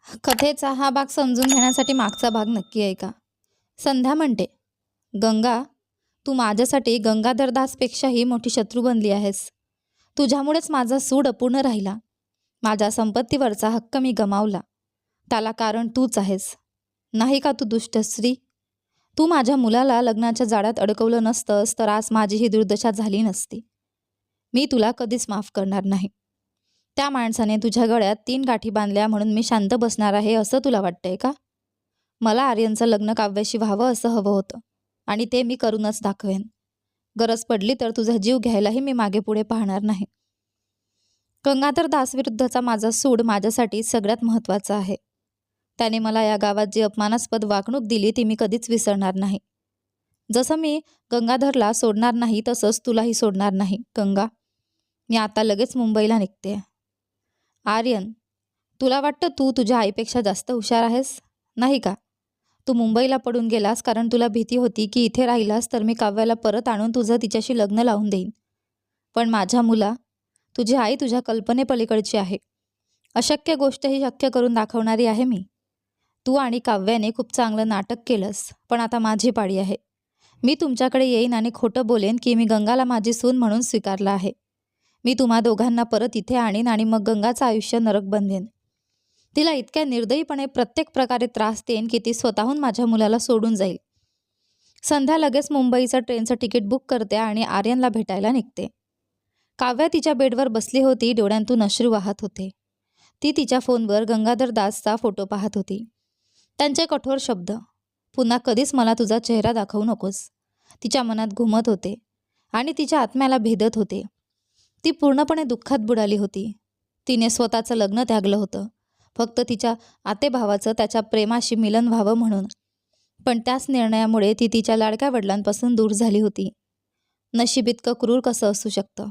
कथेचा हा भाग समजून घेण्यासाठी मागचा भाग नक्की ऐका. संध्या म्हणते, गंगा, तू माझ्यासाठी गंगाधर दासपेक्षाही मोठी शत्रू बनली आहेस. तुझ्यामुळेच माझा सूड अपूर्ण राहिला. माझ्या संपत्तीवरचा हक्क मी गमावला. त्याला कारण तूच आहेस, नाही का तू दुष्ट स्त्री? तू माझ्या मुलाला लग्नाच्या जाळ्यात अडकवलं नसतंस तर आज माझी ही दुर्दशा झाली नसती. मी तुला कधीच माफ करणार नाही. त्या माणसाने तुझ्या गळ्यात 3 गाठी बांधल्या म्हणून मी शांत बसणार आहे असं तुला वाटतंय का? मला आर्यनचं लग्न काव्याशी व्हावं असं हवं होतं आणि ते मी करूनच दाखवेन. गरज पडली तर तुझा जीव घ्यायलाही मी मागे पुढे पाहणार नाही. गंगाधर दासविरुद्धचा माझा सूड माझ्यासाठी सगळ्यात महत्त्वाचा आहे. त्याने मला या गावात जी अपमानास्पद वागणूक दिली ती मी कधीच विसरणार नाही. जसं मी गंगाधरला सोडणार नाही तसंच तुलाही सोडणार नाही. गंगा, मी आता लगेच मुंबईला निघते. आर्यन, तुला वाटतं तू तुझ्या आईपेक्षा जास्त हुशार आहेस, नाही का? तू मुंबईला पडून गेलास कारण तुला भीती होती की इथे राहिलास तर मी काव्याला परत आणून तुझं तिच्याशी लग्न लावून देईन. पण माझ्या मुला, तुझी आई तुझ्या कल्पनेपलीकडची आहे. अशक्य गोष्ट ही शक्य करून दाखवणारी आहे मी. तू आणि काव्याने खूप चांगलं नाटक केलंस, पण आता माझी पाळी आहे. मी तुमच्याकडे येईन आणि खोटं बोलेन की मी गंगाला माझी सून म्हणून स्वीकारलं आहे. मी तुम्हा दोघांना परत इथे आणीन आणि मग गंगाचं आयुष्य नरक बनवेन. तिला इतक्या निर्दयीपणे प्रत्येक प्रकारे त्रास देईन की ती स्वतःहून माझ्या मुलाला सोडून जाईल. संध्या लगेच मुंबईचं ट्रेनचं तिकीट बुक करते आणि आर्यनला भेटायला निघते. काव्या तिच्या बेडवर बसली होती. डोळ्यांतून अश्रू वाहत होते. ती तिच्या फोनवर गंगाधर दासचा फोटो पाहत होती. त्यांचे कठोर शब्द, पुन्हा कधीच मला तुझा चेहरा दाखवू नकोस, तिच्या मनात घुमत होते आणि तिच्या आत्म्याला भेदत होते. ती पूर्णपणे दुःखात बुडाली होती. तिने स्वतःचं लग्न त्यागलं होतं, फक्त तिच्या आतेभावाचं त्याच्या प्रेमाशी मिलन व्हावं म्हणून. पण त्याच निर्णयामुळे ती तिच्या लाडक्या वडिलांपासून दूर झाली होती. नशीब इतकं क्रूर कसं असू शकतं?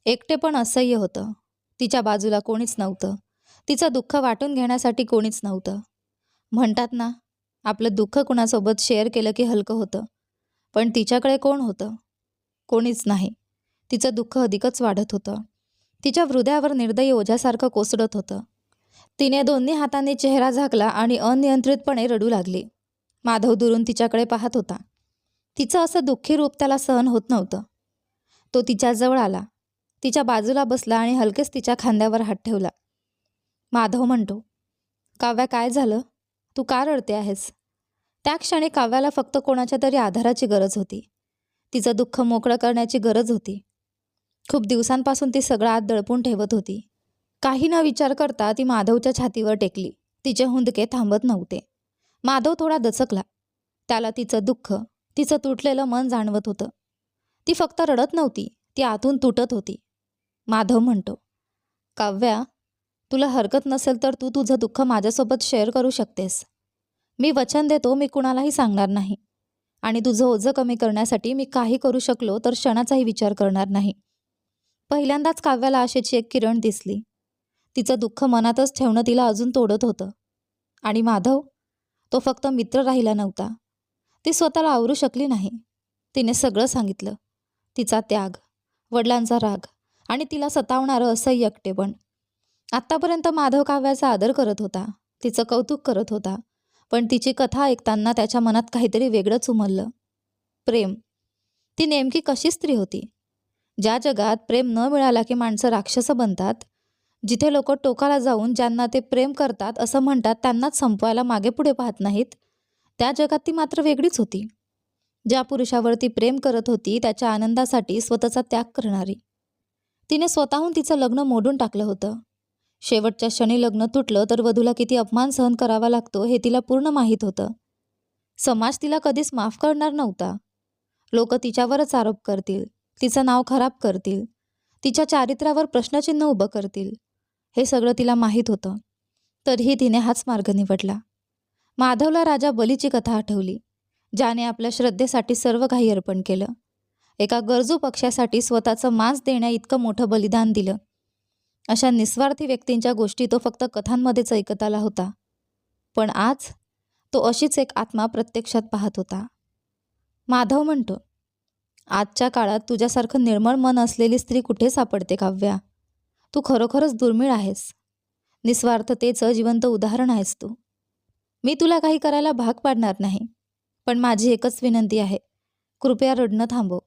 एकटेपण असह्य होतं. तिच्या बाजूला कोणीच नव्हतं. तिचं दुःख वाटून घेण्यासाठी कोणीच नव्हतं. म्हणतात ना, आपलं दुःख कुणासोबत शेअर केलं की हलकं होतं. पण तिच्याकडे कोण होतं? कोणीच नाही. तिचं दुःख अधिकच वाढत होतं. तिच्या हृदयावर निर्दयी ओझ्यासारखं कोसळत होतं. तिने दोन्ही हातांनी चेहरा झाकला आणि अनियंत्रितपणे रडू लागली. माधव दुरून तिच्याकडे पाहत होता. तिचं असं दुःखी रूप त्याला सहन होत नव्हतं. तो तिच्याजवळ आला, तिच्या बाजूला बसला आणि हलकेच तिच्या खांद्यावर हात ठेवला. माधव म्हणतो, काव्या, काय झालं? तू का रडते आहेस? त्या क्षणी काव्याला फक्त कोणाच्या तरी आधाराची गरज होती. तिचं दुःख मोकळं करण्याची गरज होती. खूप दिवसांपासून ती सगळं आत दडपून ठेवत होती. काही न विचार करता ती माधवच्या छातीवर टेकली. तिचे हुंदके थांबत नव्हते. माधव थोडा दचकला. त्याला तिचं दुःख, तिचं तुटलेलं मन जाणवत होतं. ती फक्त रडत नव्हती, ती आतून तुटत होती. माधव म्हणतो, काव्या, तुला हरकत नसेल तर तू तुझं दुःख माझ्यासोबत शेअर करू शकतेस. मी वचन देतो, मी कुणालाही सांगणार नाही. आणि तुझं ओझं कमी करण्यासाठी मी काही करू शकलो तर क्षणाचाही विचार करणार नाही. पहिल्यांदाच काव्याला आशेची एक किरण दिसली. तिचं दुःख मनातच ठेवणं तिला अजून तोडत होतं. आणि माधव, तो फक्त मित्र राहिला नव्हता. ती स्वतःला आवरू शकली नाही. तिने सगळं सांगितलं. तिचा त्याग, वडिलांचा राग आणि तिला सतावणारं असह्य एकटेपण. आत्तापर्यंत माधव काव्याचा आदर करत होता, तिचं कौतुक करत होता. पण तिची कथा ऐकताना त्याच्या मनात काहीतरी वेगळंच उमललं. प्रेम. ती नेमकी कशी स्त्री होती? ज्या जगात प्रेम न मिळाला की माणसं राक्षस बनतात, जिथे लोक टोकाला जाऊन ज्यांना ते प्रेम करतात असं म्हणतात त्यांनाच संपवायला मागे पुढे पाहत नाहीत, त्या जगात ती मात्र वेगळीच होती. ज्या पुरुषावर ती प्रेम करत होती त्याच्या आनंदासाठी स्वतःचा त्याग करणारी. तिने स्वतःहून तिचं लग्न मोडून टाकलं होतं. शेवटच्या क्षणी लग्न तुटलं तर वधूला किती अपमान सहन करावा लागतो हे तिला पूर्ण माहीत होतं. समाज तिला कधीच माफ करणार नव्हता. लोक तिच्यावरच आरोप करतील, तिचं नाव खराब करतील, तिच्या चारित्र्यावर प्रश्नचिन्ह उभं करतील. हे सगळं तिला माहीत होतं. तरीही तिने हाच मार्ग निवडला. माधवला राजा बलीची कथा आठवली, ज्याने आपल्या श्रद्धेसाठी सर्व काही अर्पण केलं. एका गरजू पक्षासाठी स्वतःचं मांस देण्या इतकं मोठं बलिदान दिलं. अशा निस्वार्थी व्यक्तींच्या गोष्टी तो फक्त कथांमध्येच ऐकत आला होता. पण आज तो अशीच एक आत्मा प्रत्यक्षात पाहत होता. माधव म्हणतो, आजच्या काळात तुझ्यासारखं निर्मळ मन असलेली स्त्री कुठे सापडते काव्या? तू खरोखरच दुर्मिळ आहेस. निस्वार्थतेचं जिवंत उदाहरण आहेस तू. मी तुला काही करायला भाग पाडणार नाही, पण माझी एकच विनंती आहे, कृपया रडणं थांबव.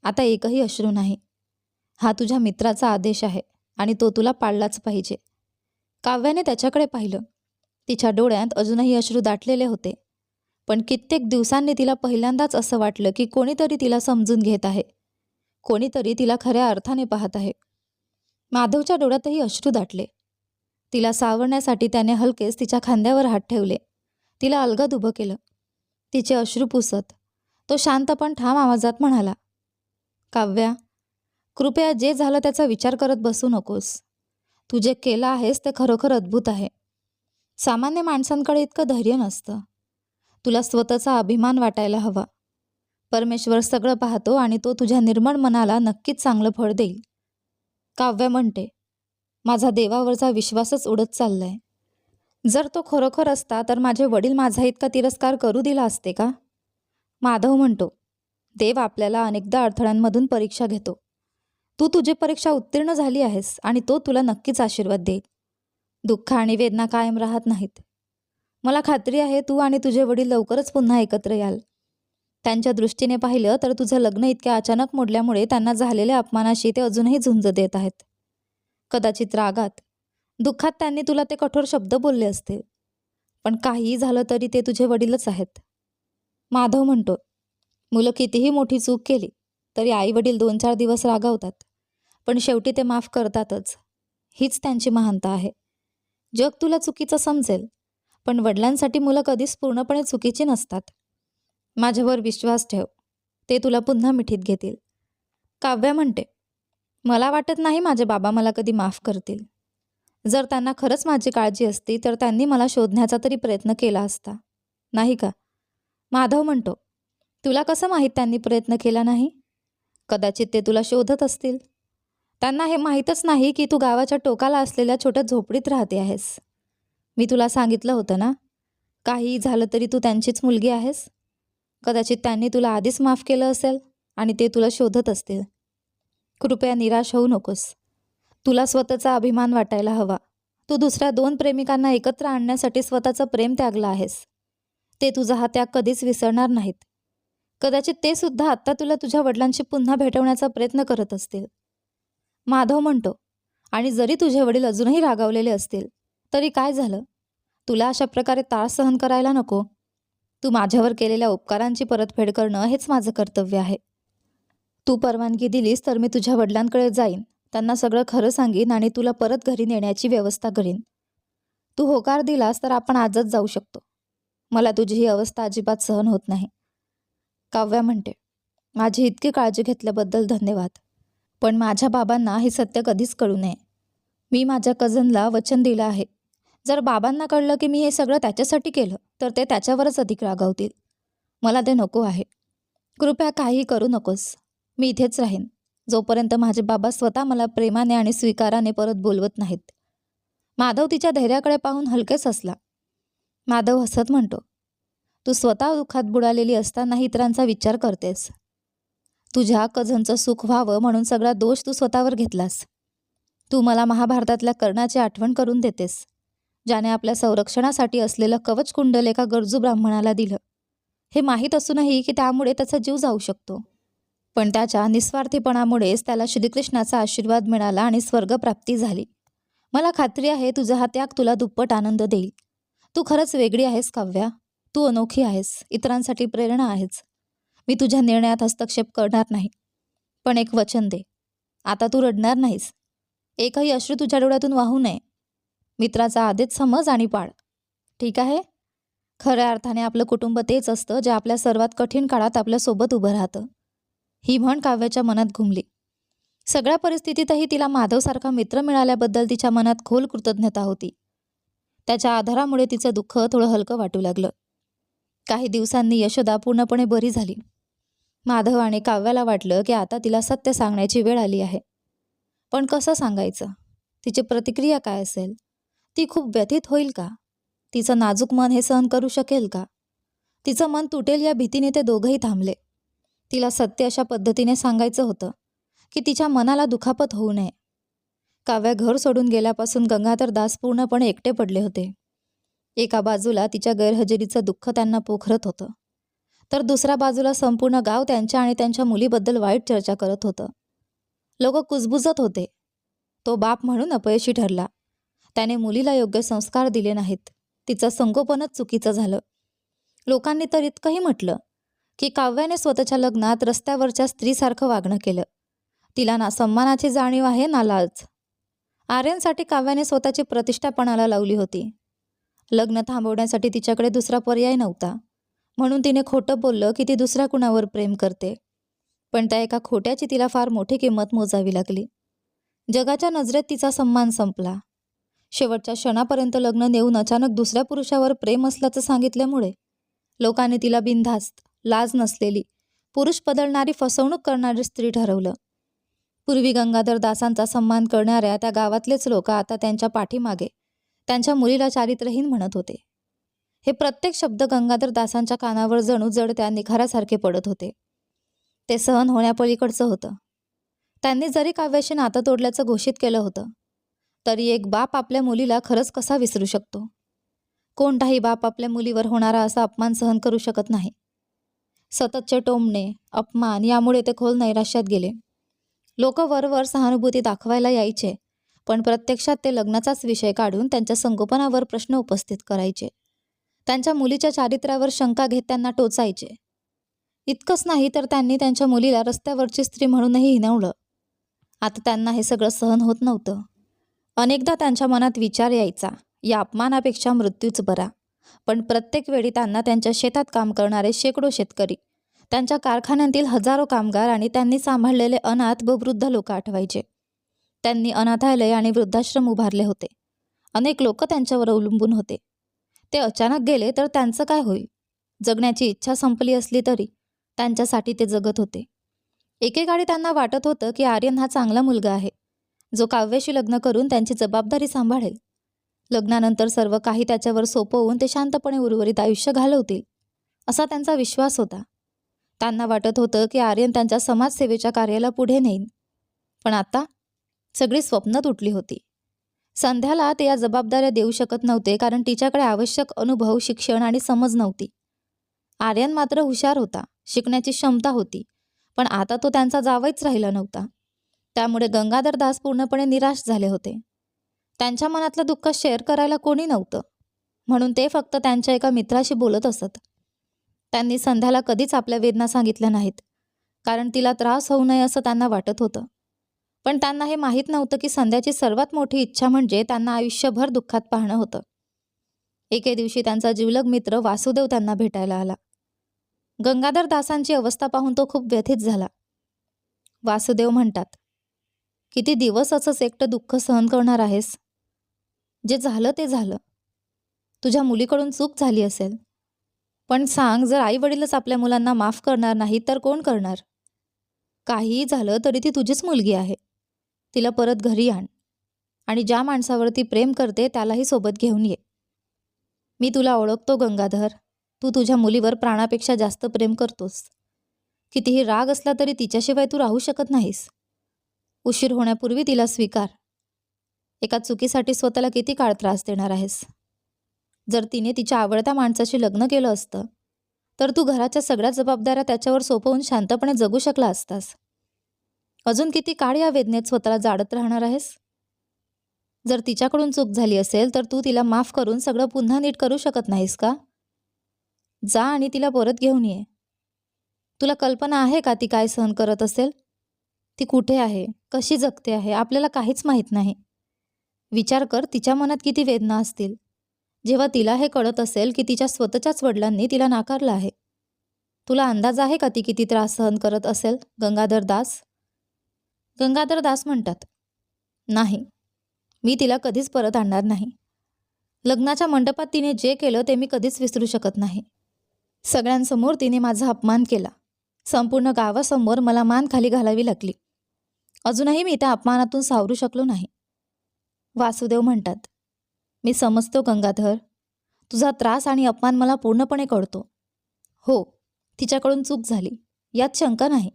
आता एकही अश्रू नाही. हा तुझ्या मित्राचा आदेश आहे आणि तो तुला पाळलाच पाहिजे. काव्याने त्याच्याकडे पाहिलं. तिच्या डोळ्यात अजूनही अश्रू दाटलेले होते, पण कित्येक दिवसांनी तिला पहिल्यांदाच असं वाटलं की कोणीतरी तिला समजून घेत आहे, कोणीतरी तिला खऱ्या अर्थाने पाहत आहे. माधवच्या डोळ्यातही अश्रू दाटले. तिला सावरण्यासाठी त्याने हलकेच तिच्या खांद्यावर हात ठेवले. तिला अलगद उभं केलं. तिचे अश्रू पुसत तो शांत पण ठाम आवाजात म्हणाला, काव्या, कृपया जे झालं त्याचा विचार करत बसू नकोस. तू जे केलं आहेस ते खरोखर अद्भुत आहे. सामान्य माणसांकडे इतकं धैर्य नसतं. तुला स्वतःचा अभिमान वाटायला हवा. परमेश्वर सगळं पाहतो आणि तो तुझ्या निर्मळ मनाला नक्कीच चांगलं फळ देईल. काव्य म्हणते, माझा देवावरचा विश्वासच उडत चाललाय. जर तो खरोखर असता तर माझे वडील माझा इतका तिरस्कार करू दिला असते का? माधव म्हणतो, देव आपल्याला अनेकदा अडथळ्यांमधून परीक्षा घेतो. तू तुझी परीक्षा उत्तीर्ण झाली आहेस आणि तो तुला नक्कीच आशीर्वाद देईल. दुःख आणि वेदना कायम राहत नाहीत. मला खात्री आहे तू आणि तुझे वडील लवकरच पुन्हा एकत्र याल. त्यांच्या दृष्टीने पाहिलं तर तुझं लग्न इतक्या अचानक मोडल्यामुळे त्यांना झालेल्या अपमानाशी ते अजूनही झुंज देत आहेत. कदाचित रागात, दुःखात त्यांनी तुला ते कठोर शब्द बोलले असतील, पण काहीही झालं तरी ते तुझे वडीलच आहेत. माधव म्हणतो, मुलं कितीही मोठी चूक केली तरी आई वडील 2-4 दिवस रागावतात, पण शेवटी ते माफ करतातच. हीच त्यांची महानता आहे. जग तुला चुकीचं समजेल, पण वडिलांसाठी मुलं कधीच पूर्णपणे चुकीची नसतात. माझ्यावर विश्वास ठेव, ते तुला पुन्हा मिठीत घेतील. काव्या म्हणते, मला वाटत नाही माझे बाबा मला कधी माफ करतील. जर त्यांना खरंच माझी काळजी असती तर त्यांनी मला शोधण्याचा तरी प्रयत्न केला असता, नाही का? माधव म्हणतो, तुला कसं माहीत त्यांनी प्रयत्न केला नाही? कदाचित ते तुला शोधत असतील. त्यांना हे माहीतच नाही की तू गावाच्या टोकाला असलेल्या छोट्या झोपडीत राहते आहेस. मी तुला सांगितलं होतं ना, काही झालं तरी तू त्यांचीच मुलगी आहेस. कदाचित त्यांनी तुला आधीच माफ केलं असेल आणि ते तुला शोधत असतील. कृपया निराश होऊ नकोस. तुला स्वतःचा अभिमान वाटायला हवा. तू दुसऱ्या 2 प्रेमिकांना एकत्र आणण्यासाठी स्वतःचं प्रेम त्यागलं आहेस. ते तुझा हा त्याग कधीच विसरणार नाहीत. कदाचित ते सुद्धा आत्ता तुला तुझ्या वडिलांशी पुन्हा भेटवण्याचा प्रयत्न करत असतील. माधव म्हणतो, आणि जरी तुझे वडील अजूनही रागावलेले असतील तरी काय झालं? तुला अशा प्रकारे त्रास सहन करायला नको. तू माझ्यावर केलेल्या उपकारांची परतफेड करणं हेच माझं कर्तव्य आहे. तू परवानगी दिलीस तर मी तुझ्या वडिलांकडे जाईन, त्यांना सगळं खरं सांगीन आणि तुला परत घरी नेण्याची व्यवस्था करीन. तू होकार दिलास तर आपण आजच जाऊ शकतो. मला तुझी ही अवस्था अजिबात सहन होत नाही. काव्या म्हणते, माझी इतकी काळजी घेतल्याबद्दल धन्यवाद, पण माझ्या बाबांना हे सत्य कधीच कळू नये. मी माझ्या कझनला वचन दिलं आहे. जर बाबांना कळलं की मी हे सगळं त्याच्यासाठी केलं तर ते त्याच्यावरच अधिक रागावतील. मला ते नको आहे. कृपया काही करू नकोस. मी इथेच राहीन जोपर्यंत माझे बाबा स्वतः मला प्रेमाने आणि स्वीकाराने परत बोलवत नाहीत. माधव तिच्या धैर्याकडे पाहून हलकेच हसला. माधव हसत म्हणतो, तू स्वतः दुःखात बुडालेली असताना इतरांचा विचार करतेस. तुझ्या कझनचं सुख व्हावं म्हणून सगळा दोष तू स्वतःवर घेतलास. तू मला महाभारतातल्या कर्णाची आठवण करून देतेस, ज्याने आपल्या संरक्षणासाठी असलेलं कवचकुंडल एका गरजू ब्राह्मणाला दिलं. हे माहीत असूनही की त्यामुळे त्याचा जीव जाऊ शकतो, पण त्याच्या निस्वार्थीपणामुळेच त्याला श्रीकृष्णाचा आशीर्वाद मिळाला आणि स्वर्गप्राप्ती झाली. मला खात्री आहे तुझा हा त्याग तुला दुप्पट आनंद देईल. तू खरंच वेगळी आहेस काव्या. तू अनोखी आहेस, इतरांसाठी प्रेरणा आहेस. मी तुझ्या निर्णयात हस्तक्षेप करणार नाही, पण एक वचन दे. आता तू रडणार नाहीस. एकही अश्रू तुझ्या डोळ्यातून वाहू नये. मित्राचा आदेश समज आणि पाळ, ठीक आहे? खऱ्या अर्थाने आपलं कुटुंब तेच असतं जे आपल्या सर्वात कठीण काळात आपल्यासोबत उभं राहतं. ही म्हण काव्याच्या मनात घुमली. सगळ्या परिस्थितीतही तिला माधवसारखा मित्र मिळाल्याबद्दल तिच्या मनात खोल कृतज्ञता होती. त्याच्या आधारामुळे तिचं दुःख थोडं हलकं वाटू लागलं. काही दिवसांनी यशोदा पूर्णपणे बरी झाली. माधव आणि काव्याला वाटलं की आता तिला सत्य सांगण्याची वेळ आली आहे. पण कसं सांगायचं? तिची प्रतिक्रिया काय असेल? ती खूप व्यथित होईल का? तिचं नाजूक मन हे सहन करू शकेल का? तिचं मन तुटेल या भीतीने ते दोघंही थांबले. तिला सत्य अशा पद्धतीने सांगायचं होतं की तिच्या मनाला दुखापत होऊ नये. काव्या घर सोडून गेल्यापासून गंगाधर दास पूर्णपणे एकटे पडले होते. एका बाजूला तिच्या गैरहजेरीचं दुःख त्यांना पोखरत होतं, तर दुसऱ्या बाजूला संपूर्ण गाव त्यांच्या आणि त्यांच्या मुलीबद्दल वाईट चर्चा करत होतं. लोक कुजबुजत होते. तो बाप म्हणून अपयशी ठरला. त्याने मुलीला योग्य संस्कार दिले नाहीत. तिचं संगोपनच चुकीचं झालं. लोकांनी तर इतकंही म्हटलं की काव्याने स्वतःच्या लग्नात रस्त्यावरच्या स्त्रीसारखं वागणं केलं. तिला ना सन्मानाची जाणीव आहे ना लाज. आर्यनसाठी काव्याने स्वतःची प्रतिष्ठा पणाला लावली होती. लग्न थांबवण्यासाठी तिच्याकडे दुसरा पर्याय नव्हता, म्हणून तिने खोटं बोललं की ती दुसऱ्या कुणावर प्रेम करते. पण त्या एका खोट्याची तिला फार मोठी किंमत मोजावी लागली. जगाच्या नजरेत तिचा सन्मान संपला. शेवटच्या क्षणापर्यंत लग्न नेऊन अचानक दुसऱ्या पुरुषावर प्रेम असल्याचं सांगितल्यामुळे लोकांनी तिला बिनधास्त, लाज नसलेली, पुरुष बदलणारी, फसवणूक करणारी स्त्री ठरवलं. पूर्वी गंगाधर दासांचा सन्मान करणाऱ्या त्या गावातलेच लोक आता त्यांच्या पाठीमागे त्यांच्या मुलीला चारित्रहीन म्हणत होते. हे प्रत्येक शब्द गंगाधर दासांच्या कानावर जणू जडत्या निखाऱ्यासारखे पडत होते. ते सहन होण्यापलीकडचं होतं. त्यांनी जरी काव्याशी नातं तोडल्याचं घोषित केलं होतं, तरी एक बाप आपल्या मुलीला खरंच कसा विसरू शकतो? कोणताही बाप आपल्या मुलीवर होणारा असा अपमान सहन करू शकत नाही. सततचे टोमणे, अपमान यामुळे ते खोल नैराश्यात गेले. लोक वरवर सहानुभूती दाखवायला यायचे, पण प्रत्यक्षात ते लग्नाचाच विषय काढून त्यांच्या संगोपनावर प्रश्न उपस्थित करायचे. त्यांच्या मुलीच्या चारित्र्यावर शंका घेत त्यांना टोचायचे. इतकंच नाही तर त्यांनी त्यांच्या मुलीला रस्त्यावरची स्त्री म्हणूनही हिणवलं. आता त्यांना हे सगळं सहन होत नव्हतं. अनेकदा त्यांच्या मनात विचार यायचा, या अपमानापेक्षा मृत्यूच बरा. पण प्रत्येक वेळी त्यांना त्यांच्या शेतात काम करणारे शेकडो शेतकरी, त्यांच्या कारखान्यांतील हजारो कामगार आणि त्यांनी सांभाळलेले अनाथ व वृद्ध लोक आठवायचे. त्यांनी अनाथालय आणि वृद्धाश्रम उभारले होते. अनेक लोक त्यांच्यावर अवलंबून होते. ते अचानक गेले तर त्यांचं काय होईल? जगण्याची इच्छा संपली असली तरी त्यांच्यासाठी ते जगत होते. एकेकाळी त्यांना वाटत होतं की आर्यन हा चांगला मुलगा आहे, जो काव्याशी लग्न करून त्यांची जबाबदारी सांभाळेल. लग्नानंतर सर्व काही त्याच्यावर सोपवून ते शांतपणे उर्वरित आयुष्य घालवतील, असा त्यांचा विश्वास होता. त्यांना वाटत होतं की आर्यन त्यांच्या समाजसेवेच्या कार्याला पुढे नेईन. पण आता सगळी स्वप्न तुटली होती. संध्याला ते या जबाबदाऱ्या देऊ शकत नव्हते, कारण तिच्याकडे आवश्यक अनुभव, शिक्षण आणि समज नव्हती. आर्यन मात्र हुशार होता, शिकण्याची क्षमता होती, पण आता तो त्यांचा जावईच राहिला नव्हता. त्यामुळे गंगाधर दास पूर्णपणे निराश झाले होते. त्यांच्या मनातलं दुःख शेअर करायला कोणी नव्हतं, म्हणून ते फक्त त्यांच्या एका मित्राशी बोलत असत. त्यांनी संध्याला कधीच आपल्या वेदना सांगितल्या नाहीत, कारण तिला त्रास होऊ नये असं त्यांना वाटत होतं. पण त्यांना हे माहीत नव्हतं की संध्याची सर्वात मोठी इच्छा म्हणजे त्यांना आयुष्यभर दुःखात पाहणं होतं. एके दिवशी त्यांचा जिवलग मित्र वासुदेव त्यांना भेटायला आला. गंगाधर दासांची अवस्था पाहून तो खूप व्यथित झाला. वासुदेव म्हणतात, किती दिवस असंच एकटं दुःख सहन करणार आहेस? जे झालं ते झालं. तुझ्या मुलीकडून चूक झाली असेल, पण सांग, जर आई वडीलच आपल्या मुलांना माफ करणार नाही तर कोण करणार? काहीही झालं तरी ती तुझीच मुलगी आहे. तिला परत घरी आण आणि ज्या माणसावरती प्रेम करते त्यालाही सोबत घेऊन ये. मी तुला ओळखतो गंगाधर, तू तुझ्या मुलीवर प्राणापेक्षा जास्त प्रेम करतोस. कितीही राग असला तरी तिच्याशिवाय तू राहू शकत नाहीस. उशीर होण्यापूर्वी तिला स्वीकार. एका चुकीसाठी स्वतःला किती काळ त्रास देणार आहेस? जर तिने तिच्या आवडत्या माणसाशी लग्न केलं असतं तर तू घराच्या सगळ्या जबाबदाऱ्या त्याच्यावर सोपवून शांतपणे जगू शकला असतास. अजून किती काळ या वेदनेत स्वतःला जाडत राहणार आहेस? जर तिच्याकडून चूक झाली असेल तर तू तिला माफ करून सगळं पुन्हा नीट करू शकत नाहीस का? जा आणि तिला परत घेऊन ये. तुला कल्पना आहे का ती काय सहन करत असेल? ती कुठे आहे, कशी जगते आहे, आपल्याला काहीच माहीत नाही. विचार कर, तिच्या मनात किती वेदना असतील जेव्हा तिला हे कळत असेल की तिच्या स्वतःच्याच वडिलांनी तिला नाकारलं आहे. तुला अंदाज आहे का ती किती त्रास सहन करत असेल? गंगाधर दास म्हणतात, नाही, मी तिला कधीच परत आणणार नाही. लग्नाच्या मंडपात तिने जे केलं ते मी कधीच विसरू शकत नाही. सगळ्यांसमोर तिने माझा अपमान केला. संपूर्ण गावासमोर मला मान खाली घालावी लागली. अजूनही मी त्या अपमानातून सावरू शकलो नाही. वासुदेव म्हणतात, मी समजतो गंगाधर, तुझा त्रास आणि अपमान मला पूर्णपणे कळतो. हो, तिच्याकडून चूक झाली, यात शंका नाही.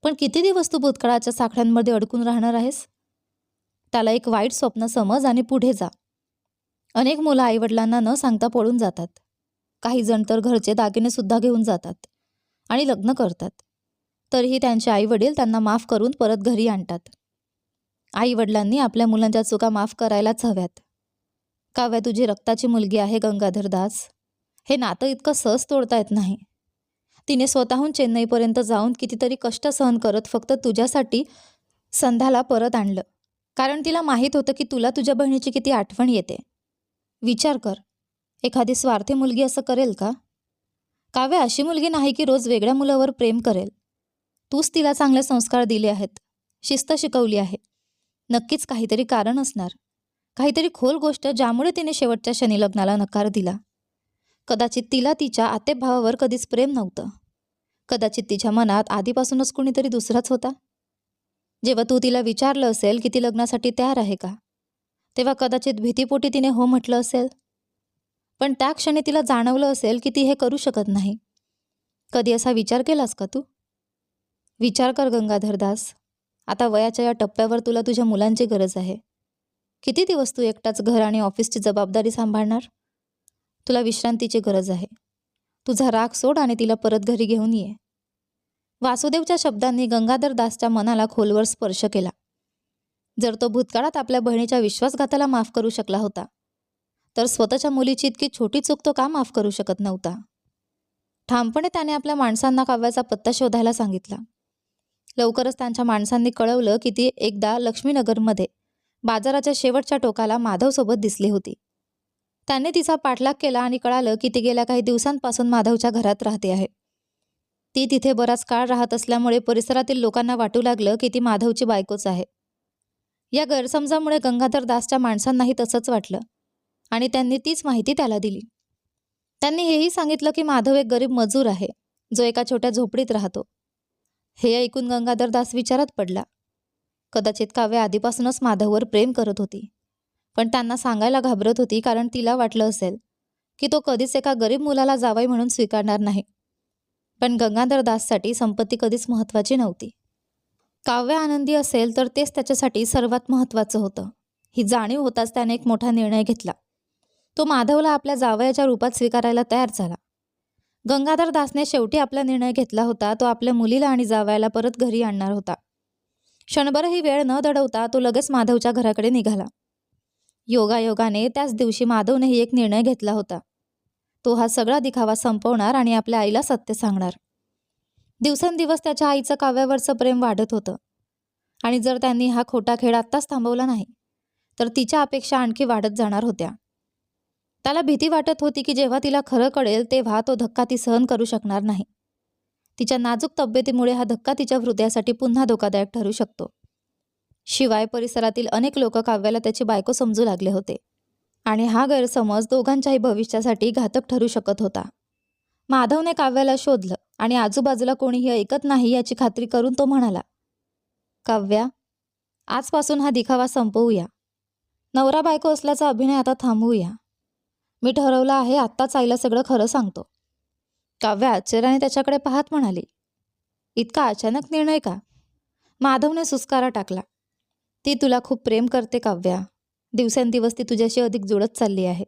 पण किती दिवस तू भूतकाळाच्या साखळ्यांमध्ये अडकून राहणार आहेस? त्याला एक वाईट स्वप्न समज आणि पुढे जा. अनेक मुलं आईवडिलांना न सांगता पळून जातात. काही जण तर घरचे दागिने सुद्धा घेऊन जातात आणि लग्न करतात. तरीही त्यांचे आईवडील त्यांना माफ करून परत घरी आणतात. आईवडिलांनी आपल्या मुलांच्या चुका माफ करायलाच हव्यात. काव्या, तुझी रक्ताची मुलगी आहे गंगाधर दास. हे नातं इतकं सहज तोडता येत नाही. तिने स्वतःहून चेन्नईपर्यंत जाऊन कितीतरी कष्ट सहन करत फक्त तुझ्यासाठी संध्याला परत आणलं. कारण तिला माहीत होतं की तुला तुझ्या बहिणीची किती आठवण येते. विचार कर, एखादी स्वार्थी मुलगी असं करेल का? काव्या अशी मुलगी नाही की रोज वेगळ्या मुलावर प्रेम करेल. तूच तिला चांगले संस्कार दिले आहेत, शिस्त शिकवली आहे. नक्कीच काहीतरी कारण असणार, काहीतरी खोल गोष्ट ज्यामुळे तिने शेवटच्या क्षणी लग्नाला नकार दिला. कदाचित तिला तिच्या आतेभावावर कधीच प्रेम नव्हतं. कदाचित तिच्या मनात आधीपासूनच कुणीतरी दुसराच होता. जेव्हा तू तिला विचारलं असेल की ती लग्नासाठी तयार आहे का, तेव्हा कदाचित भीतीपोटी तिने हो म्हटलं असेल. पण त्या क्षणी तिला जाणवलं असेल की ती हे करू शकत नाही. कधी असा विचार केलास का तू? विचार कर गंगाधर दास. आता वयाच्या या टप्प्यावर तुला तुझ्या मुलांची गरज आहे. किती दिवस तू एकटाच घर आणि ऑफिसची जबाबदारी सांभाळणार? तुला विश्रांतीची गरज आहे. तुझा राग सोड आणि तिला परत घरी घेऊन ये. वासुदेवच्या शब्दांनी गंगाधर दासच्या मनाला खोलवर स्पर्श केला. जर तो भूतकाळात आपल्या बहिणीच्या विश्वासघाताला माफ करू शकला होता, तर स्वतःच्या मुलीची इतकी छोटी चूक तो का माफ करू शकत नव्हता? ठामपणे त्याने आपल्या माणसांना काव्याचा पत्ता शोधायला सांगितला. लवकरच त्यांच्या माणसांनी कळवलं की ती एकदा लक्ष्मीनगरमध्ये बाजाराच्या शेवटच्या टोकाला माधवसोबत दिसली होती. त्याने तिचा पाठलाग केला आणि कळालं की ती गेल्या काही दिवसांपासून माधवच्या घरात राहते आहे. ती तिथे बराच काळ राहत असल्यामुळे परिसरातील लोकांना वाटू लागलं की ती माधवची बायकोच आहे. या गैरसमजामुळे गंगाधर दासच्या माणसांनाही तसंच वाटलं आणि त्यांनी तीच माहिती त्याला दिली. त्यांनी हेही सांगितलं की माधव एक गरीब मजूर आहे, जो एका छोट्या झोपडीत राहतो. हे ऐकून गंगाधर दास विचारात पडला. कदाचित काव्या आधीपासूनच माधववर प्रेम करत होती, पण त्यांना सांगायला घाबरत होती कारण तिला वाटलं असेल की तो कधीच एका गरीब मुलाला जावई म्हणून स्वीकारणार नाही. पण गंगाधर दाससाठी संपत्ती कधीच महत्त्वाची नव्हती. काव्या आनंदी असेल तर तेच त्याच्यासाठी सर्वात महत्त्वाचं होतं. ही जाणीव होताच त्याने एक मोठा निर्णय घेतला. तो माधवला आपल्या जावयाच्या रूपात स्वीकारायला तयार झाला. गंगाधर दासने शेवटी आपला निर्णय घेतला होता. तो आपल्या मुलीला आणि जावयाला परत घरी आणणार होता. क्षणभरही वेळ न दडवता तो लगेच माधवच्या घराकडे निघाला. योगायोगाने त्याच दिवशी माधवनेही एक निर्णय घेतला होता. तो हा सगळा दिखावा संपवणार आणि आपल्या आईला सत्य सांगणार. दिवसेंदिवस त्याच्या आईचं काव्यावरचं प्रेम वाढत होतं आणि जर त्यांनी हा खोटा खेळ आत्ताच थांबवला नाही तर तिच्या अपेक्षा आणखी वाढत जाणार होत्या. त्याला भीती वाटत होती की जेव्हा तिला खरं कळेल तेव्हा तो धक्का ती सहन करू शकणार नाही. तिच्या नाजूक तब्येतीमुळे हा धक्का तिच्या हृदयासाठी पुन्हा धोकादायक ठरू शकतो. शिवाय परिसरातील अनेक लोक काव्याला त्याची बायको समजू लागले होते आणि हा गैरसमज दोघांच्याही भविष्यासाठी घातक ठरू शकत होता. माधवने काव्याला शोधलं आणि आजूबाजूला कोणीही ऐकत नाही याची खात्री करून तो म्हणाला, काव्या, आजपासून हा दिखावा संपवूया. नवरा बायको असल्याचा अभिनय आता थांबवूया. मी ठरवलं आहे, आत्ताच आईला सगळं खरं सांगतो. काव्या आश्चर्याने त्याच्याकडे पाहत म्हणाली, इतका अचानक निर्णय का? माधवने सुस्कारा टाकला. ती तुला खूप प्रेम करते काव्या. दिवसेंदिवस ती तुझ्याशी अधिक जुळत चालली आहे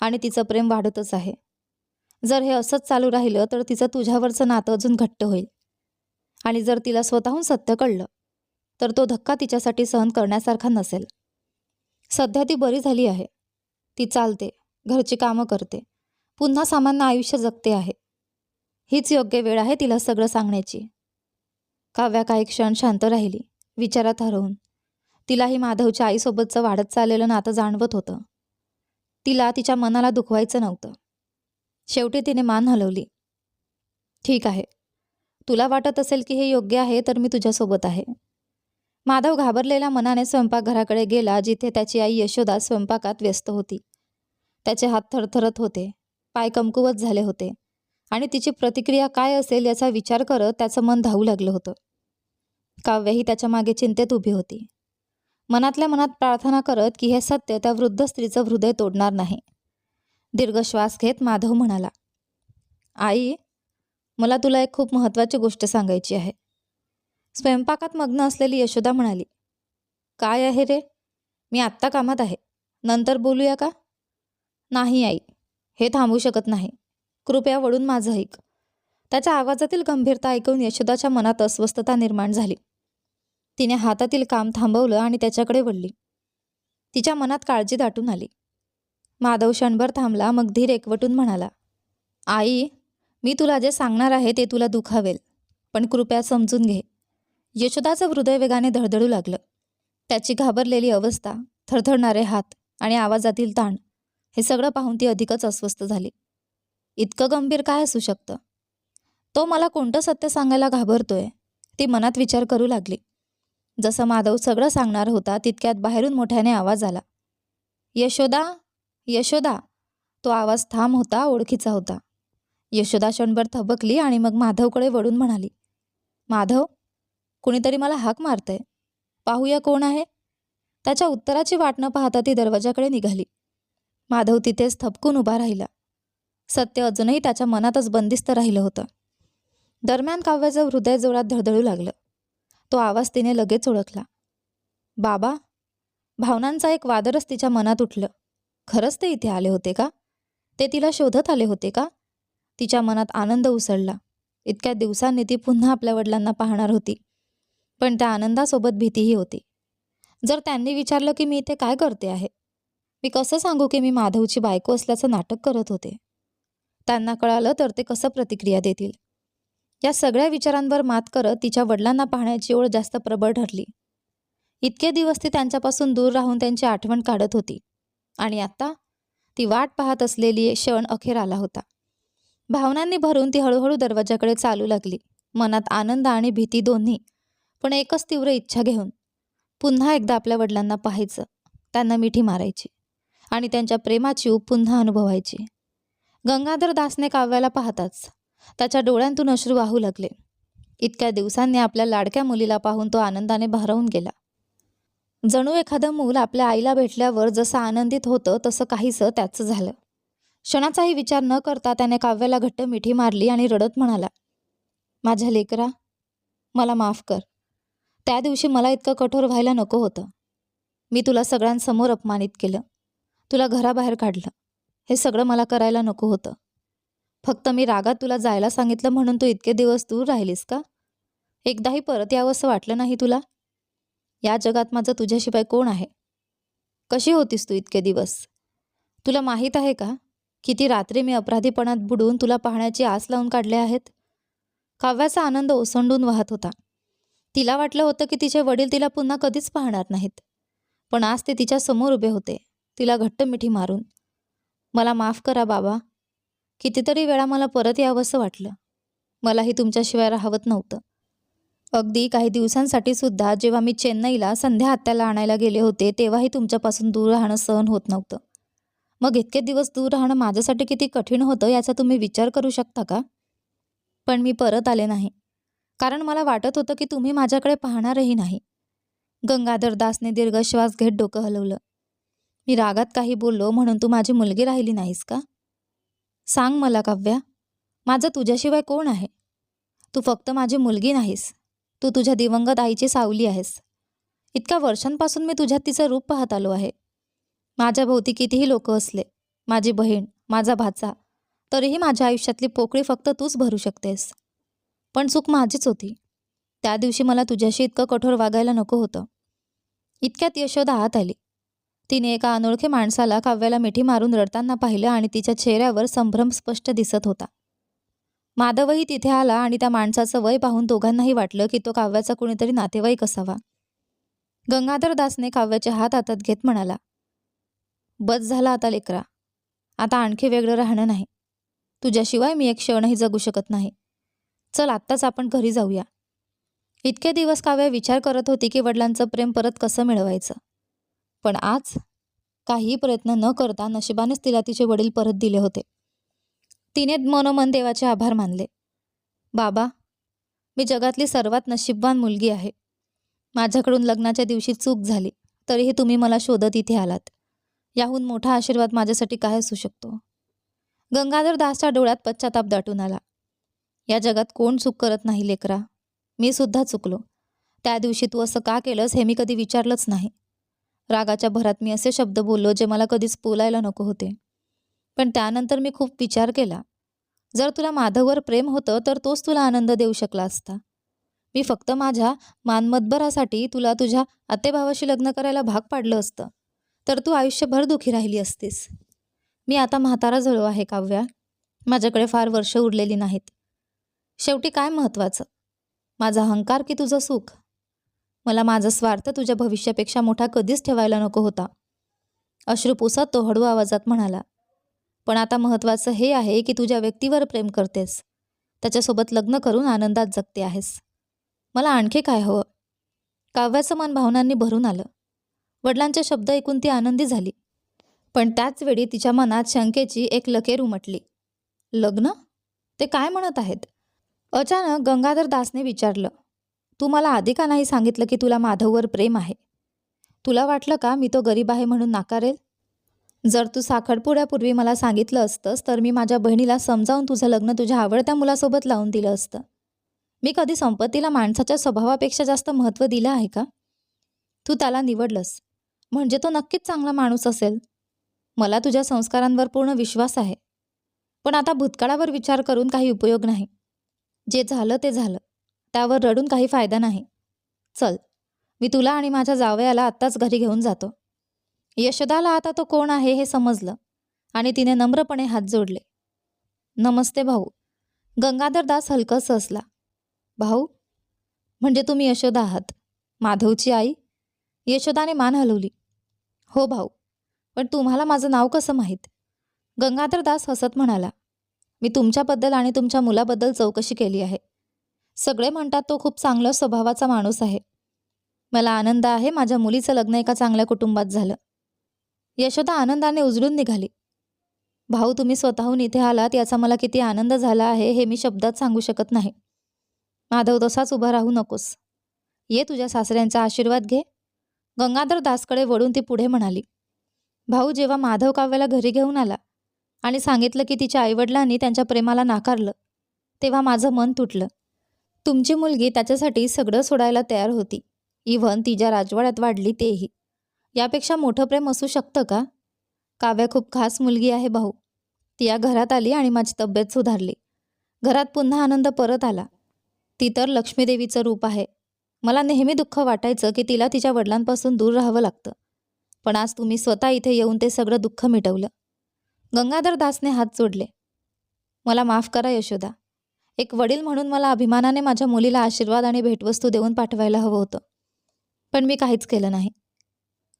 आणि तिचं प्रेम वाढतच आहे. जर हे असंच चालू राहिलं तर तिचं तुझ्यावरचं नातं अजून घट्ट होईल आणि जर तिला स्वतःहून सत्य कळलं तर तो धक्का तिच्यासाठी सहन करण्यासारखा नसेल. सध्या ती बरी झाली आहे. ती चालते, घरची कामं करते, पुन्हा सामान्य आयुष्य जगते आहे. हीच योग्य वेळ आहे तिला सगळं सांगण्याची. काव्या काही क्षण शांत राहिली, विचारात हरवून. तिलाही माधवच्या आईसोबतचं वाढत चाललेलं नातं जाणवत होतं. तिला तिच्या मनाला दुखवायचं नव्हतं. शेवटी तिने मान हलवली. ठीक आहे, तुला वाटत असेल की हे योग्य आहे तर मी तुझ्यासोबत आहे. माधव घाबरलेल्या मनाने स्वयंपाकघराकडे गेला, जिथे त्याची आई यशोदा स्वयंपाकात व्यस्त होती. त्याचे हात थरथरत होते, पाय कमकुवत झाले होते आणि तिची प्रतिक्रिया काय असेल याचा विचार करत त्याचं मन धावू लागलं होतं. काव्याही त्याच्या मागे चिंतेत उभी होती, मनातल्या मनात प्रार्थना करत की हे सत्य त्या वृद्ध स्त्रीचं हृदय तोडणार नाही. दीर्घ श्वास घेत माधव म्हणाला, आई, मला तुला एक खूप महत्त्वाची गोष्ट सांगायची आहे. स्वयंपाकात मग्न असलेली यशोदा म्हणाली, काय आहे रे? मी आत्ता कामात आहे, नंतर बोलूया का? नाही आई, हे थांबू शकत नाही. कृपया वळून माझं ऐक. त्याच्या आवाजातील गंभीरता ऐकून यशोदाच्या मनात अस्वस्थता निर्माण झाली. तिने हातातील काम थांबवलं आणि त्याच्याकडे वळली. तिच्या मनात काळजी दाटून आली. माधव क्षणभर थांबला, मग धीर एकवटून म्हणाला, आई, मी तुला जे सांगणार आहे ते तुला दुखावेल, पण कृपया समजून घे. यशोदाचं हृदय वेगाने धडधडू लागलं. त्याची घाबरलेली अवस्था, थरथरणारे हात आणि आवाजातील ताण, हे सगळं पाहून ती अधिकच अस्वस्थ झाली. इतकं गंभीर काय असू शकतं? तो मला कोणतं सत्य सांगायला घाबरतोय? ती मनात विचार करू लागली. जसं माधव सगळं सांगणार होता तितक्यात बाहेरून मोठ्याने आवाज आला, यशोदा, यशोदा. तो आवाज ठाम होता, ओळखीचा होता. यशोदा क्षणभर थबकली आणि मग माधवकडे वळून म्हणाली, माधव, कुणीतरी मला हाक मारतंय. पाहूया कोण आहे? त्याच्या उत्तराची वाट न पाहता ती दरवाजाकडे निघाली. माधव तिथेच थबकून उभा राहिला. सत्य अजूनही त्याच्या मनातच बंदिस्त राहिलं होतं. दरम्यान काव्याचं हृदय जोरात धडधडू लागलं. तो आवाज तिने लगेच ओळखला. बाबा. भावनांचा एक वादळच तिच्या मनात उठलं. खरंच ते इथे आले होते का? ते तिला शोधत आले होते का? तिच्या मनात आनंद उसळला. इतक्या दिवसांनी ती पुन्हा आपल्या वडिलांना पाहणार होती. पण त्या आनंदासोबत भीतीही होती. जर त्यांनी विचारलं की मी इथे काय करते आहे, मी कसं सांगू की मी माधवची बायको असल्याचं नाटक करत होते? त्यांना कळालं तर ते कसं प्रतिक्रिया देतील? या सगळ्या विचारांवर मात करत तिच्या वडिलांना पाहण्याची ओढ जास्त प्रबळ ठरली. इतके दिवस ती त्यांच्यापासून दूर राहून त्यांची आठवण काढत होती आणि आता ती वाट पाहत असलेली क्षण अखेर आला होता. भावनांनी भरून ती हळूहळू दरवाजाकडे चालू लागली. मनात आनंद आणि भीती दोन्ही, पण एकच तीव्र इच्छा घेऊन. पुन्हा एकदा आपल्या वडिलांना पाहायचं, त्यांना मिठी मारायची आणि त्यांच्या प्रेमाची ऊब पुन्हा अनुभवायची. गंगाधर दासने काव्याला पाहताच त्याच्या डोळ्यांतून अश्रू वाहू लागले. इतक्या दिवसांनी आपल्या लाडक्या मुलीला पाहून तो आनंदाने भारावून गेला. जणू एखादं मूल आपल्या आईला भेटल्यावर जसं आनंदित होतं तसं काहीसं त्याचं झालं. क्षणाचाही विचार न करता त्याने काव्याला घट्ट मिठी मारली आणि रडत म्हणाला, माझ्या लेकरा, मला माफ कर. त्या दिवशी मला इतकं कठोर व्हायला नको होतं. मी तुला सगळ्यांसमोर अपमानित केलं, तुला घराबाहेर काढलं. हे सगळं मला करायला नको होतं. फक्त मी रागात तुला जायला सांगितलं म्हणून तू इतके दिवस दूर राहिलीस का? एकदाही परत यावंसं वाटलं नाही तुला? या जगात माझं तुझ्याशिवाय कोण आहे? कशी होतीस तू इतके दिवस? तुला माहीत आहे का किती रात्री मी अपराधीपणात बुडून तुला पाहण्याची आस लावून काढले आहेत? काव्याचा आनंद ओसंडून वाहत होता. तिला वाटलं होतं की तिचे वडील तिला पुन्हा कधीच पाहणार नाहीत, पण आज ते तिच्या समोर उभे होते, तिला घट्ट मिठी मारून. मला माफ करा बाबा. कितीतरी वेळा मला परत यावंसं वाटलं. मलाही तुमच्याशिवाय राहवत नव्हतं. अगदी काही दिवसांसाठी सुद्धा जेव्हा मी चेन्नईला संध्या आत्याला आणायला गेले होते तेव्हाही तुमच्यापासून दूर राहणं सहन होत नव्हतं. मग इतके दिवस दूर राहणं माझ्यासाठी किती कठीण होतं याचा तुम्ही विचार करू शकता का? पण मी परत आले नाही, कारण मला वाटत होतं की तुम्ही माझ्याकडे पाहणारही नाही. गंगाधर दासने दीर्घ श्वास घेत डोकं हलवलं. मी रागात काही बोललो म्हणून तू माझी मुलगी राहिली नाहीस का? सांग मला काव्या, माझं तुझ्याशिवाय कोण आहे? तू फक्त माझी मुलगी नाहीस, तू तुझ्या दिवंगत आईची सावली आहेस. इतक्या वर्षांपासून मी तुझ्यात तिचं रूप पाहत आलो आहे. माझ्या भोवती कितीही लोक असले, माझी बहीण, माझा भाचा, तरीही माझ्या आयुष्यातली पोकळी फक्त तूच भरू शकतेस. पण चूक माझीच होती. त्या दिवशी मला तुझ्याशी इतकं कठोर वागायला नको होतं. इतक्यात यशोदा आत आली. तिने एका अनोळखी माणसाला काव्याला मिठी मारून रडताना पाहिलं आणि तिच्या चेहऱ्यावर संभ्रम स्पष्ट दिसत होता. माधवही तिथे आला आणि त्या माणसाचं वय पाहून दोघांनाही वाटलं की तो काव्याचा कुणीतरी नातेवाईक असावा. गंगाधर दासने काव्याचे हात हातात घेत म्हणाला, बस झाला आता लेकरा. आता आणखी वेगळं राहणं नाही. तुझ्याशिवाय मी एक क्षणही जगू शकत नाही. चल आत्ताच आपण घरी जाऊया. इतके दिवस काव्या विचार करत होती की वडिलांचं प्रेम परत कसं मिळवायचं. पण आज काहीही प्रयत्न न करता नशिबानेच तिला तिचे वडील परत दिले होते. तिने मनोमन देवाचे आभार मानले. बाबा, मी जगातली सर्वात नशीबवान मुलगी आहे. माझ्याकडून लग्नाच्या दिवशी चूक झाली, तरीही तुम्ही मला शोधत इथे आलात. याहून मोठा आशीर्वाद माझ्यासाठी काय असू शकतो? गंगाधर दासच्या डोळ्यात पश्चाताप दाटून आला. या जगात कोण चूक करत नाही लेकरा. मी सुद्धा चुकलो. त्या दिवशी तू असं का केलंस हे मी कधी विचारलंच नाही. रागाच्या भरात मी असे शब्द बोललो जे मला कधीच बोलायला नको होते. पण त्यानंतर मी खूप विचार केला. जर तुला माधववर प्रेम होतं तर तोच तुला आनंद देऊ शकला असता. मी फक्त माझ्या मानमतभरासाठी तुला तुझ्या आतेभावाशी लग्न करायला भाग पाडलं असतं तर तू आयुष्यभर दुखी राहिली असतीस. मी आता म्हातारा झालो आहे काव्या. माझ्याकडे फार वर्ष उरलेली नाहीत. शेवटी काय महत्त्वाचं, माझा अहंकार की तुझं सुख? मला माझा स्वार्थ तुझ्या भविष्यापेक्षा मोठा कधीच ठेवायला नको होता. अश्रू पुसत तो हळू आवाजात म्हणाला. पण आता महत्त्वाचं हे आहे की तुझ्या व्यक्तीवर प्रेम करतेस, त्याच्यासोबत लग्न करून आनंदात जगते आहेस. मला आणखी काय हवं? काव्याचं मन भावनांनी भरून आलं. वडिलांचे शब्द ऐकून ती आनंदी झाली. पण त्याच वेळी तिच्या मनात शंकेची एक लकेर उमटली. लग्न? ते काय म्हणत आहेत? अचानक गंगाधर दासने विचारलं. तू मला आधी का नाही सांगितलं की तुला माधववर प्रेम आहे? तुला वाटलं का मी तो गरीब आहे म्हणून नाकारेल? जर तू साखरपुड्यापूर्वी मला सांगितलं असतंस तर मी माझ्या बहिणीला समजावून तुझं लग्न तुझ्या आवडत्या मुलासोबत लावून दिलं असतं. मी कधी संपत्तीला माणसाच्या स्वभावापेक्षा जास्त महत्त्व दिलं आहे का? तू त्याला निवडलंस म्हणजे तो नक्कीच चांगला माणूस असेल. मला तुझ्या संस्कारांवर पूर्ण विश्वास आहे. पण आता भूतकाळावर विचार करून काही उपयोग नाही. जे झालं ते झालं. त्यावर रडून काही फायदा नाही. चल, मी तुला आणि माझ्या जावयाला आत्ताच घरी घेऊन जातो. यशोदाला आता तो कोण आहे हे समजलं आणि तिने नम्रपणे हात जोडले. नमस्ते भाऊ. गंगाधर दास हलकस हसला. भाऊ म्हणजे तुम्ही यशोदा आहात, माधवची आई? यशोदाने मान हलवली. हो भाऊ, पण तुम्हाला माझं नाव कसं माहीत? गंगाधर दास हसत म्हणाला. मी तुमच्याबद्दल आणि तुमच्या मुलाबद्दल चौकशी केली आहे. सगळे म्हणतात तो खूप चांगल्या स्वभावाचा माणूस आहे. मला आनंद आहे माझ्या मुलीचं लग्न एका चांगल्या कुटुंबात झालं. यशोदा आनंदाने उजळून निघाली. भाऊ, तुम्ही स्वतःहून इथे आलात याचा मला किती आनंद झाला आहे हे मी शब्दात सांगू शकत नाही. माधव, तसाच उभा राहू नकोस. ये, तुझ्या सासऱ्यांचा आशीर्वाद घे. गंगाधर दासकडे वळून ती पुढे म्हणाली. भाऊ, जेव्हा माधव काव्याला घरी घेऊन आला आणि सांगितलं की तिच्या आईवडिलांनी त्यांच्या प्रेमाला नाकारलं, तेव्हा माझं मन तुटलं. तुमची मुलगी त्याच्यासाठी सगळं सोडायला तयार होती. इव्हन ती ज्या राजवाड्यात वाढली तेही. यापेक्षा मोठं प्रेम असू शकतं का? काव्या खूप खास मुलगी आहे भाऊ. ती या घरात आली आणि माझी तब्येत सुधारली. घरात पुन्हा आनंद परत आला. ती तर लक्ष्मीदेवीचं रूप आहे. मला नेहमी दुःख वाटायचं की तिला तिच्या वडिलांपासून दूर राहावं लागतं. पण आज तुम्ही स्वतः इथे येऊन ते सगळं दुःख मिटवलं. गंगाधर दासने हात जोडले. मला माफ करा यशोदा. एक वडील म्हणून मला अभिमानाने माझ्या मुलीला आशीर्वाद आणि भेटवस्तू देऊन पाठवायला हवं होतं. पण मी काहीच केलं नाही.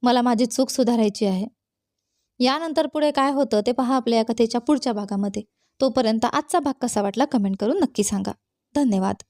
मला माझी चूक सुधारायची आहे. यानंतर पुढे काय होतं ते पहा आपल्या या कथेच्या पुढच्या भागामध्ये. तोपर्यंत आजचा भाग कसा वाटला कमेंट करून नक्की सांगा. धन्यवाद.